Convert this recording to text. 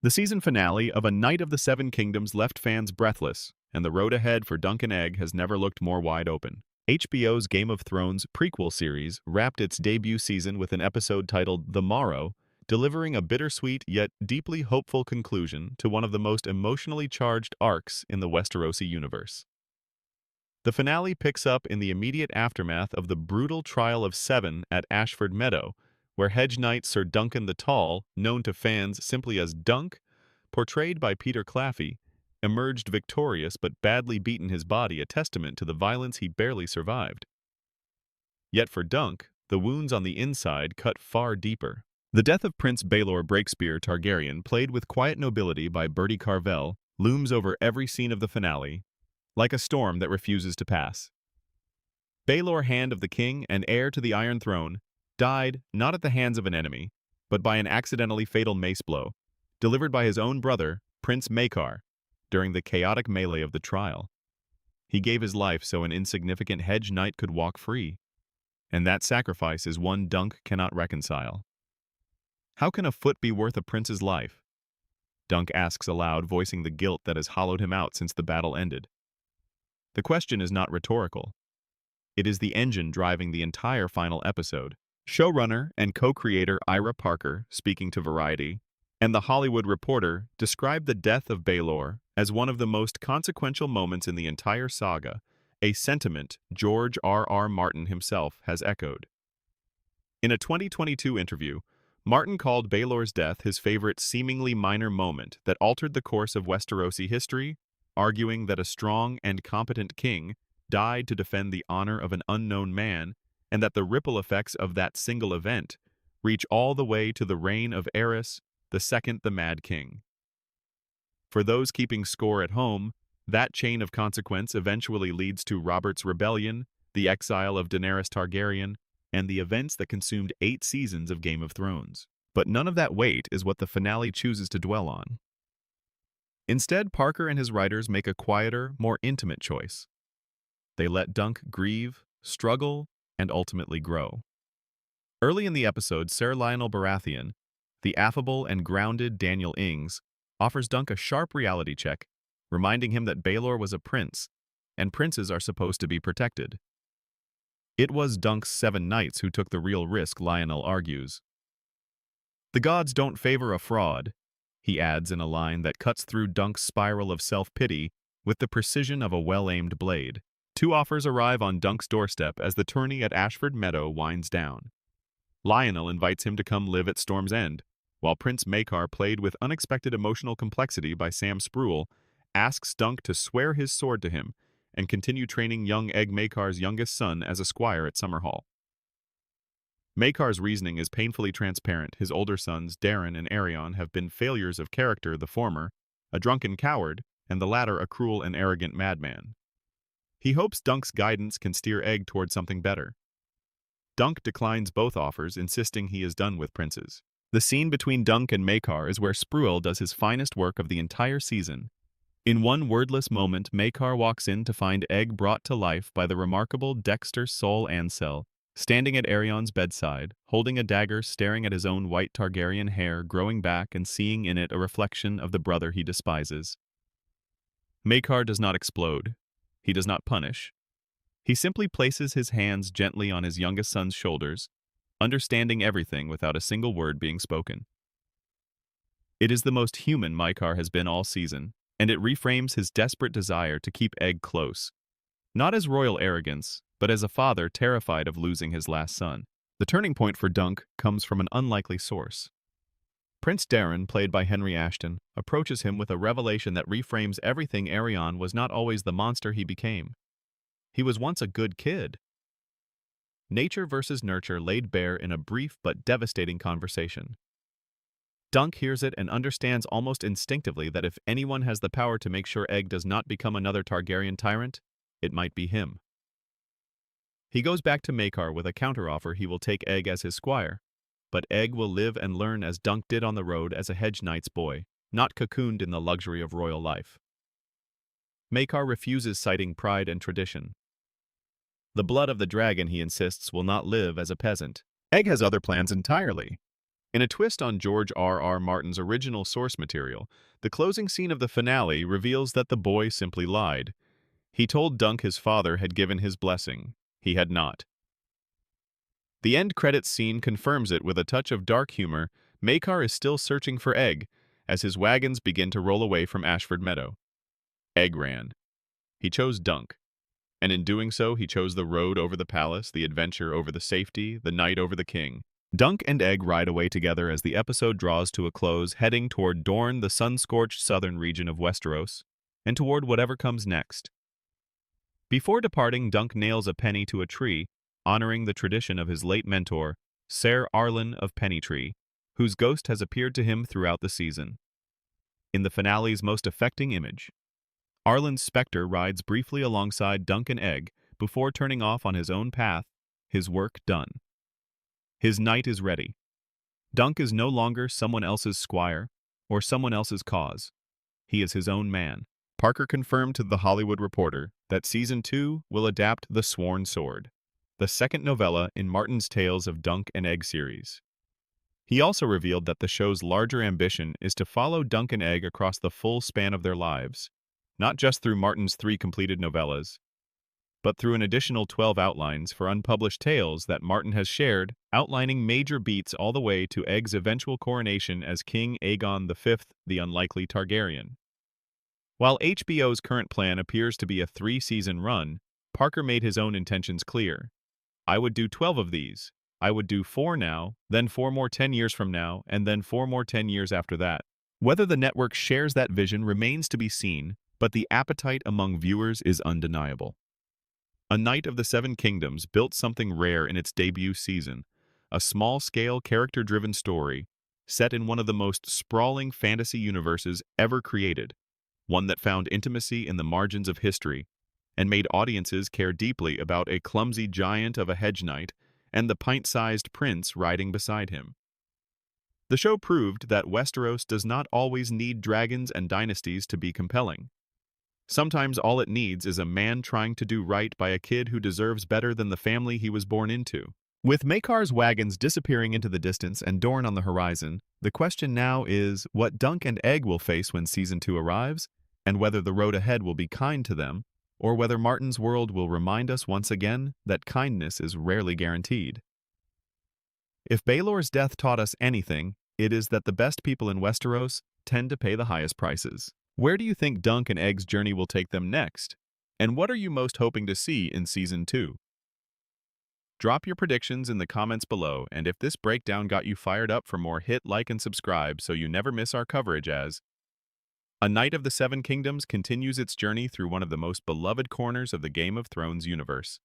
The season finale of A Knight of the Seven Kingdoms left fans breathless, and the road ahead for Dunk and Egg has never looked more wide open. HBO's Game of Thrones prequel series wrapped its debut season with an episode titled The Morrow, delivering a bittersweet yet deeply hopeful conclusion to one of the most emotionally charged arcs in the Westerosi universe. The finale picks up in the immediate aftermath of the brutal trial of Seven at Ashford Meadow, where Hedge Knight Sir Duncan the Tall, known to fans simply as Dunk, portrayed by Peter Claffey, emerged victorious but badly beaten, his body a testament to the violence he barely survived. Yet for Dunk, the wounds on the inside cut far deeper. The death of Prince Baelor Breakspear Targaryen, played with quiet nobility by Bertie Carvel, looms over every scene of the finale, like a storm that refuses to pass. Baelor, Hand of the King and heir to the Iron Throne, died not at the hands of an enemy, but by an accidentally fatal mace blow, delivered by his own brother, Prince Maekar, during the chaotic melee of the trial. He gave his life so an insignificant hedge knight could walk free, and that sacrifice is one Dunk cannot reconcile. How can a foot be worth a prince's life? Dunk asks aloud, voicing the guilt that has hollowed him out since the battle ended. The question is not rhetorical. It is the engine driving the entire final episode. Showrunner and co-creator Ira Parker, speaking to Variety, and The Hollywood Reporter, described the death of Baelor as one of the most consequential moments in the entire saga, a sentiment George R.R. Martin himself has echoed. In a 2022 interview, Martin called Baelor's death his favorite seemingly minor moment that altered the course of Westerosi history, arguing that a strong and competent king died to defend the honor of an unknown man, and that the ripple effects of that single event reach all the way to the reign of Aerys, the Mad King. For those keeping score at home, that chain of consequence eventually leads to Robert's rebellion, the exile of Daenerys Targaryen, and the events that consumed 8 seasons of Game of Thrones. But none of that weight is what the finale chooses to dwell on. Instead, Parker and his writers make a quieter, more intimate choice. They let Dunk grieve, struggle, and ultimately grow. Early in the episode, Sir Lionel Baratheon, the affable and grounded Daniel Ings, offers Dunk a sharp reality check, reminding him that Baelor was a prince, and princes are supposed to be protected. It was Dunk's 7 knights who took the real risk, Lionel argues. The gods don't favor a fraud, he adds in a line that cuts through Dunk's spiral of self-pity with the precision of a well-aimed blade. 2 offers arrive on Dunk's doorstep as the tourney at Ashford Meadow winds down. Lionel invites him to come live at Storm's End, while Prince Maekar, played with unexpected emotional complexity by Sam Spruill, asks Dunk to swear his sword to him and continue training young Egg Maekar's youngest son as a squire at Summerhall. Maekar's reasoning is painfully transparent. His older sons, Daeron and Aerion, have been failures of character, the former a drunken coward, and the latter a cruel and arrogant madman. He hopes Dunk's guidance can steer Egg toward something better. Dunk declines both offers, insisting he is done with princes. The scene between Dunk and Maekar is where Spruill does his finest work of the entire season. In one wordless moment, Maekar walks in to find Egg brought to life by the remarkable Dexter Sol Ansel, standing at Aerion's bedside, holding a dagger, staring at his own white Targaryen hair growing back and seeing in it a reflection of the brother he despises. Maekar does not explode. He does not punish. He simply places his hands gently on his youngest son's shoulders, understanding everything without a single word being spoken. It is the most human Maekar has been all season, and it reframes his desperate desire to keep Egg close, not as royal arrogance, but as a father terrified of losing his last son. The turning point for Dunk comes from an unlikely source. Prince Daeron, played by Henry Ashton, approaches him with a revelation that reframes everything. Aerion was not always the monster he became. He was once a good kid. Nature versus nurture laid bare in a brief but devastating conversation. Dunk hears it and understands almost instinctively that if anyone has the power to make sure Egg does not become another Targaryen tyrant, it might be him. He goes back to Maekar with a counteroffer. He will take Egg as his squire, but Egg will live and learn as Dunk did on the road as a hedge knight's boy, not cocooned in the luxury of royal life. Maekar refuses, citing pride and tradition. The blood of the dragon, he insists, will not live as a peasant. Egg has other plans entirely. In a twist on George R. R. Martin's original source material, the closing scene of the finale reveals that the boy simply lied. He told Dunk his father had given his blessing. He had not. The end credits scene confirms it with a touch of dark humor. Maekar is still searching for Egg as his wagons begin to roll away from Ashford Meadow. Egg ran. He chose Dunk, and in doing so he chose the road over the palace, the adventure over the safety, the night over the king. Dunk and Egg ride away together as the episode draws to a close, heading toward Dorne, the sun-scorched southern region of Westeros, and toward whatever comes next. Before departing, Dunk nails a penny to a tree, honoring the tradition of his late mentor, Ser Arlen of Pennytree, whose ghost has appeared to him throughout the season. In the finale's most affecting image, Arlen's specter rides briefly alongside Dunk and Egg before turning off on his own path, his work done. His knight is ready. Dunk is no longer someone else's squire or someone else's cause. He is his own man. Parker confirmed to The Hollywood Reporter that Season 2 will adapt The Sworn Sword, the second novella in Martin's Tales of Dunk and Egg series. He also revealed that the show's larger ambition is to follow Dunk and Egg across the full span of their lives, not just through Martin's 3 completed novellas, but through an additional 12 outlines for unpublished tales that Martin has shared, outlining major beats all the way to Egg's eventual coronation as King Aegon V, the unlikely Targaryen. While HBO's current plan appears to be a 3-season run, Parker made his own intentions clear. I would do 12 of these. I would do 4 now, then 4 more 10 years from now, and then 4 more 10 years after that. Whether the network shares that vision remains to be seen, but the appetite among viewers is undeniable. A Knight of the Seven Kingdoms built something rare in its debut season, a small-scale, character-driven story set in one of the most sprawling fantasy universes ever created, one that found intimacy in the margins of history and made audiences care deeply about a clumsy giant of a hedge knight and the pint-sized prince riding beside him. The show proved that Westeros does not always need dragons and dynasties to be compelling. Sometimes all it needs is a man trying to do right by a kid who deserves better than the family he was born into. With Maekar's wagons disappearing into the distance and Dorne on the horizon, the question now is what Dunk and Egg will face when Season 2 arrives, and whether the road ahead will be kind to them, or whether Martin's world will remind us once again that kindness is rarely guaranteed. If Baelor's death taught us anything, it is that the best people in Westeros tend to pay the highest prices. Where do you think Dunk and Egg's journey will take them next? And what are you most hoping to see in Season 2? Drop your predictions in the comments below, and if this breakdown got you fired up for more, hit like and subscribe so you never miss our coverage as A Knight of the Seven Kingdoms continues its journey through one of the most beloved corners of the Game of Thrones universe.